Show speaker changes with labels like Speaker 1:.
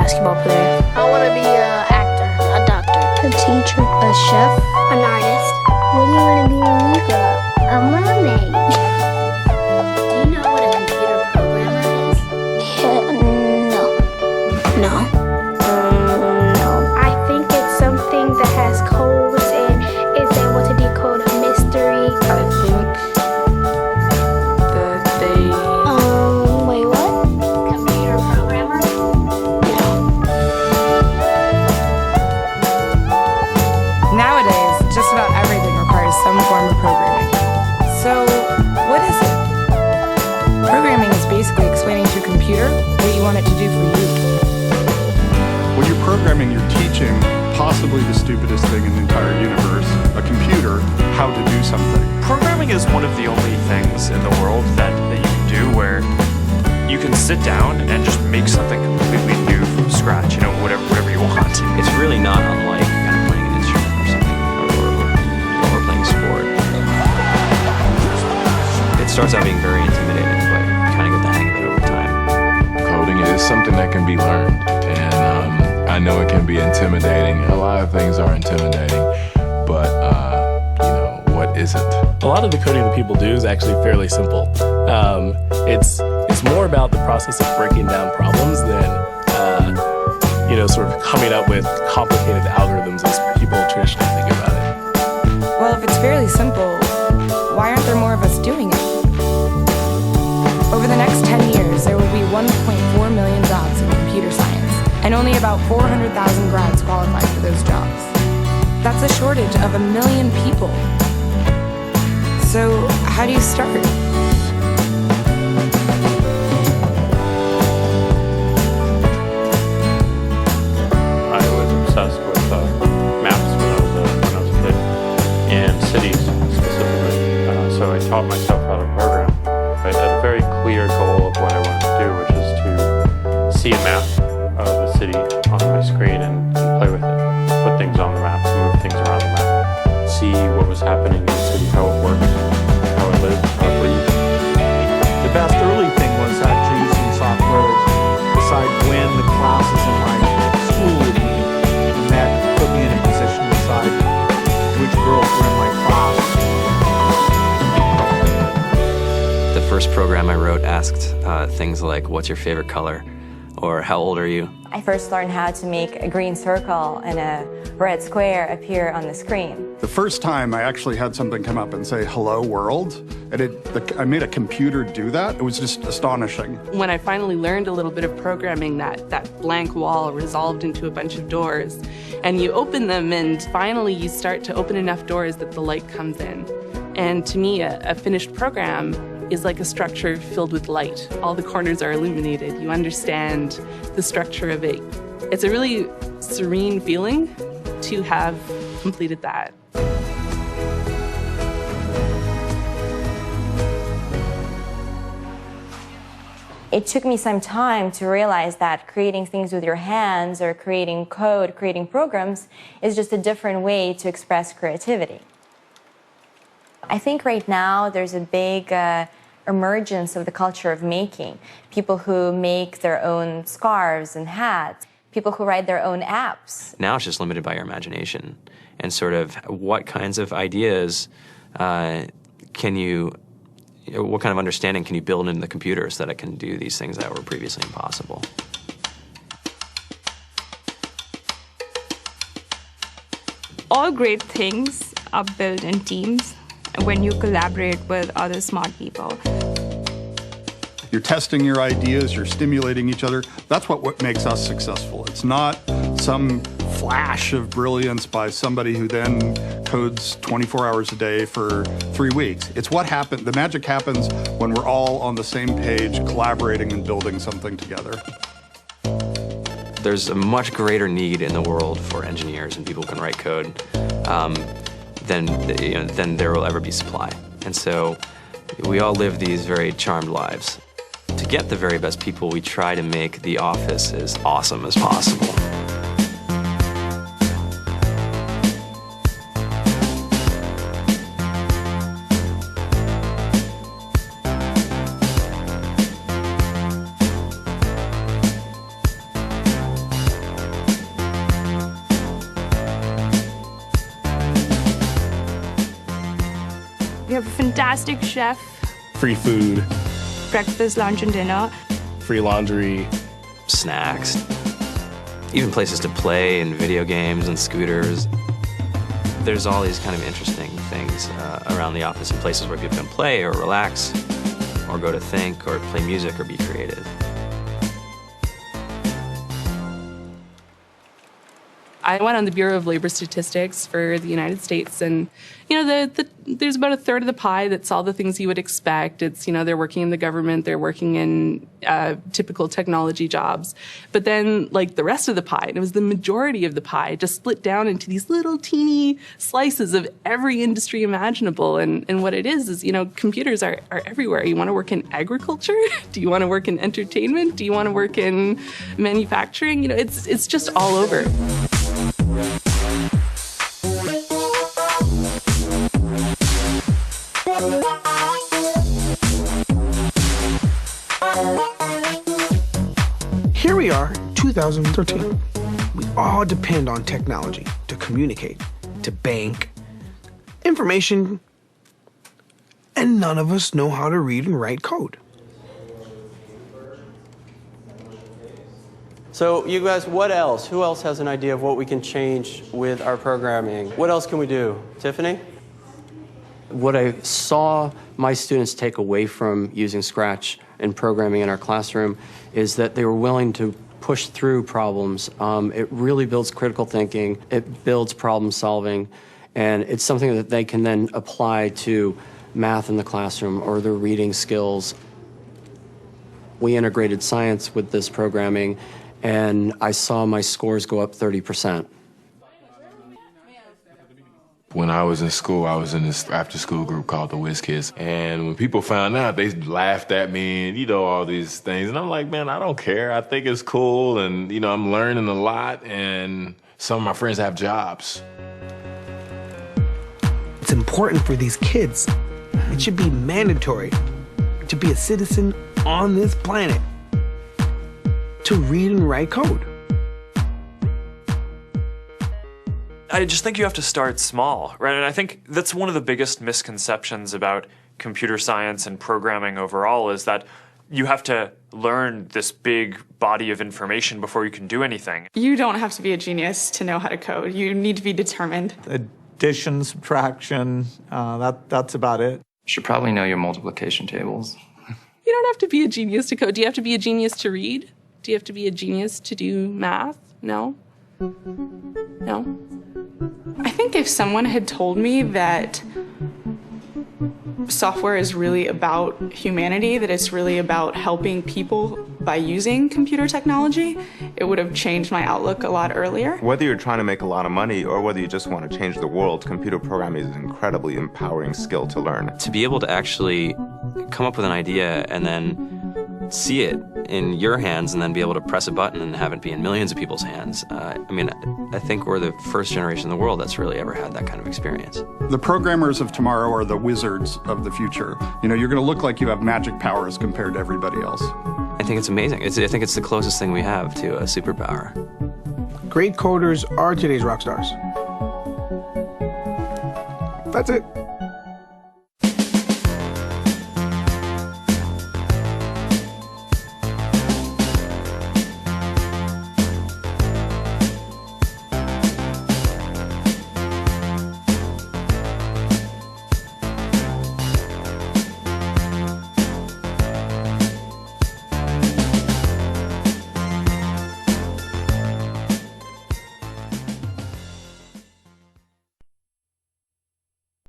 Speaker 1: basketball player.
Speaker 2: I want to be an actor, a doctor,
Speaker 3: a teacher,
Speaker 4: a chef,
Speaker 2: an artist.
Speaker 4: What do you want to be when you grow up?
Speaker 3: a mermaid.
Speaker 1: Do you know what a computer programmer is?
Speaker 3: No.
Speaker 2: I think it's something that has codes and is able to decode a mystery.
Speaker 5: I think that they...
Speaker 3: Wait, what?
Speaker 1: Computer programmer?
Speaker 5: Nowadays, just about everything requires some form of programming. So, what is it? Programming is basically explaining to a computer what you want it to do for you.
Speaker 6: When you're programming, you're teaching possibly the stupidest thing in the entire universe, a computer, how to do something.
Speaker 7: Programming is one of the only things in the world that you can do where you can sit down and just make something completely new from scratch, whatever you want.
Speaker 8: It's really not unlike kind of playing an instrument or something, or playing a sport. It starts out being very intimidating, but you kind of get the hang of it over time.
Speaker 9: Coding is something that can be learned, and I know it can be intimidating. A lot of things are intimidating, but what isn't?
Speaker 10: A lot of the coding that people do is actually fairly simple. It's more about the process of breaking down problems than sort of coming up with complicated algorithms as people traditionally think about it.
Speaker 5: Well, if it's fairly simple, why aren't there more of us doing it? Over the next 10 years, there will be 1.4 million jobs in computer science, and only about 400,000 grads qualify for those jobs. That's a shortage of 1 million people. So, how do you start?
Speaker 11: I was obsessed with maps when I was a kid, and cities specifically. So I taught myself how to program. I had a very clear goal of what I wanted to do, which is to see a map of the city on my screen and play with it. Put things on the map, move things around the map, see what was happening in the city, how it worked, how it lived, how it breathed.
Speaker 12: The best early thing was actually using software to decide when the classes in my school would be, and that put me in a position to decide which girls were in my class.
Speaker 8: The first program I wrote asked things like, what's your favorite color? Or how old are you?
Speaker 13: I first learned how to make a green circle and a red square appear on the screen.
Speaker 6: The first time I actually had something come up and say, hello world, and I made a computer do that. It was just astonishing.
Speaker 5: When I finally learned a little bit of programming, that blank wall resolved into a bunch of doors, and you open them, and finally you start to open enough doors that the light comes in. And to me, a finished program is like a structure filled with light. All the corners are illuminated. You understand the structure of it. It's a really serene feeling to have completed that.
Speaker 13: It took me some time to realize that creating things with your hands or creating code, creating programs, is just a different way to express creativity. I think right now there's a big emergence of the culture of making. People who make their own scarves and hats, people who write their own apps.
Speaker 8: Now it's just limited by your imagination and sort of what kinds of ideas what kind of understanding can you build into the computer so that it can do these things that were previously impossible.
Speaker 14: All great things are built in teams when you collaborate with other smart people.
Speaker 6: You're testing your ideas, you're stimulating each other. That's what makes us successful. It's not some flash of brilliance by somebody who then codes 24 hours a day for 3 weeks. It's what happened. The magic happens when we're all on the same page, collaborating and building something together.
Speaker 8: There's a much greater need in the world for engineers and people who can write code than there will ever be supply. And so we all live these very charmed lives. To get the very best people, we try to make the office as awesome as possible.
Speaker 14: have a fantastic chef,
Speaker 10: Free food,
Speaker 14: breakfast, lunch, and dinner.
Speaker 10: free laundry,
Speaker 8: snacks, even places to play and video games and scooters. There's all these kind of interesting things around the office and places where people can play or relax or go to think or play music or be creative.
Speaker 5: I went on the Bureau of Labor Statistics for the United States, and there's about a third of the pie that's all the things you would expect. It's, they're working in the government, they're working in typical technology jobs. But then, like, the rest of the pie, and it was the majority of the pie, just split down into these little teeny slices of every industry imaginable. And what it is, computers are everywhere. You want to work in agriculture? Do you want to work in entertainment? Do you want to work in manufacturing? It's just all over.
Speaker 15: Here we are, 2013. We all depend on technology to communicate, to bank, information, and none of us know how to read and write code.
Speaker 16: So you guys, what else? Who else has an idea of what we can change with our programming? What else can we do? Tiffany? What I saw my students take away from using Scratch and programming in our classroom is that they were willing to push through problems. It really builds critical thinking, it builds problem solving, and it's something that they can then apply to math in the classroom or their reading skills. We integrated science with this programming, and I saw my scores go up 30%.
Speaker 9: When I was in school, I was in this after-school group called the Whiz Kids. And when people found out, they laughed at me and, all these things. And I'm like, man, I don't care. I think it's cool. And, I'm learning a lot. And some of my friends have jobs.
Speaker 15: It's important for these kids. It should be mandatory to be a citizen on this planet, to read and write code.
Speaker 7: I just think you have to start small, right? And I think that's one of the biggest misconceptions about computer science and programming overall is that you have to learn this big body of information before you can do anything.
Speaker 17: You don't have to be a genius to know how to code. You need to be determined.
Speaker 12: Addition, subtraction, that's about it.
Speaker 18: You should probably know your multiplication tables.
Speaker 5: You don't have to be a genius to code. Do you have to be a genius to read? Do you have to be a genius to do math? No. No.
Speaker 17: I think if someone had told me that software is really about humanity, that it's really about helping people by using computer technology, it would have changed my outlook a lot earlier.
Speaker 19: Whether you're trying to make a lot of money or whether you just want to change the world, computer programming is an incredibly empowering skill to learn.
Speaker 8: To be able to actually come up with an idea and then see it in your hands and then be able to press a button and have it be in millions of people's hands. I think we're the first generation in the world that's really ever had that kind of experience.
Speaker 6: The programmers of tomorrow are the wizards of the future. You're going to look like you have magic powers compared to everybody else.
Speaker 8: I think it's amazing. I think it's the closest thing we have to a superpower.
Speaker 15: Great coders are today's rock stars. That's it.